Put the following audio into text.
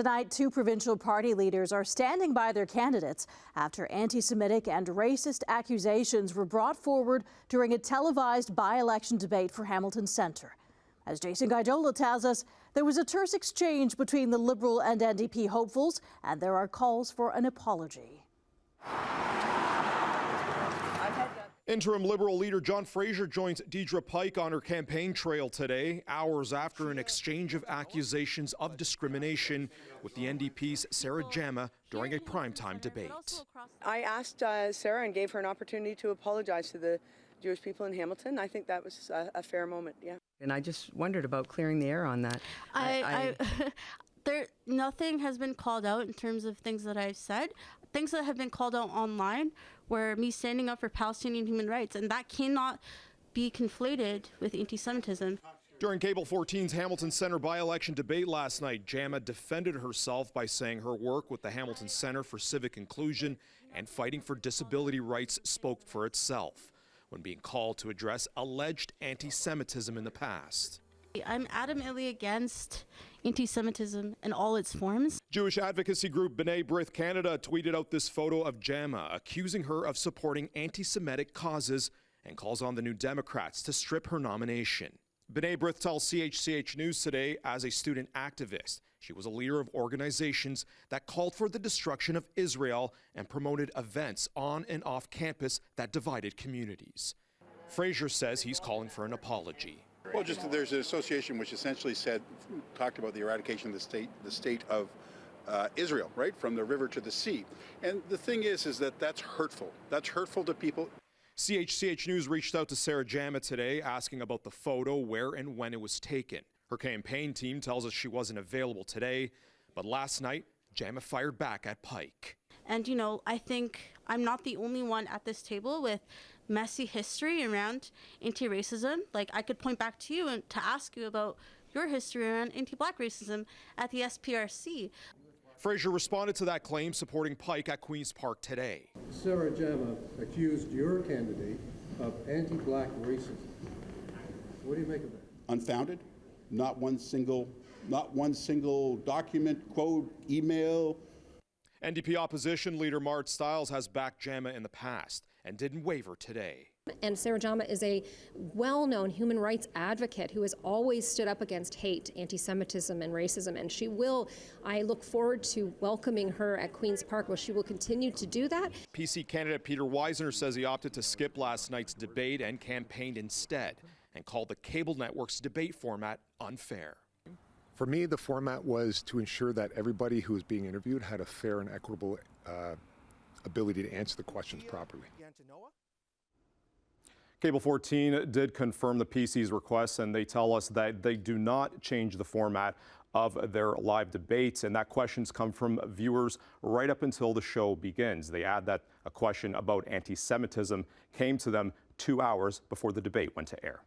Tonight, two provincial party leaders are standing by their candidates after anti-Semitic and racist accusations were brought forward during a televised by-election debate for Hamilton Centre. As Jason Gaidola tells us, there was a terse exchange between the Liberal and NDP hopefuls, and there are calls for an apology. Interim Liberal leader John Fraser joins DEIRDRE PIKE on her campaign trail today, hours after an exchange of accusations of discrimination with the NDP's Sarah Jama during a primetime debate. I asked Sarah and gave her an opportunity to apologize to the Jewish people in Hamilton. I think that was a fair moment, yeah. And I just wondered about clearing the air on that. Nothing has been called out in terms of things that I've said. Things that have been called out online were me standing up for Palestinian human rights, and that cannot be conflated with anti-Semitism. During Cable 14's Hamilton Centre by-election debate last night, Jama defended herself by saying her work with the Hamilton Centre for Civic Inclusion and fighting for disability rights spoke for itself when being called to address alleged anti-Semitism in the past. I'm adamantly against anti-Semitism in all its forms. Jewish advocacy group B'nai B'rith Canada tweeted out this photo of Jama, accusing her of supporting anti-Semitic causes, and calls on the New Democrats to strip her nomination. B'nai B'rith tells CHCH News today, as a student activist, she was a leader of organizations that called for the destruction of Israel and promoted events on and off campus that divided communities. Fraser says he's calling for an apology. Well, just there's an association which essentially talked about the eradication of the state of Israel, right, from the river to the sea. And the thing is that's hurtful. That's hurtful to people. CHCH News reached out to Sarah Jama today, asking about the photo, where and when it was taken. Her campaign team tells us she wasn't available today, but last night, Jama fired back at PIKE. And, you know, I think I'm not the only one at this table with messy history around anti-racism. Like, I could point back to you and to ask you about your history around anti-black racism at the SPRC. Fraser responded to that claim, supporting PIKE at Queen's Park today. Sarah Jama accused your candidate of anti-black racism. What do you make of that? Unfounded. Not one single document, quote, email. NDP opposition leader Mart Stiles has backed Jama in the past and didn't waver today. And Sarah Jama is a well-known human rights advocate who has always stood up against hate, anti-Semitism, and racism. And I look forward to welcoming her at Queen's Park, where she will continue to do that. PC candidate Peter WIESNER says he opted to skip last night's debate and campaigned instead, and called the cable network's debate format unfair. For me, the format was to ensure that everybody who was being interviewed had a fair and equitable ability to answer the questions properly. Cable 14 did confirm the PC's requests, and they tell us that they do not change the format of their live debates, and that questions come from viewers right up until the show begins. They add that a question about anti-Semitism came to them 2 hours before the debate went to air.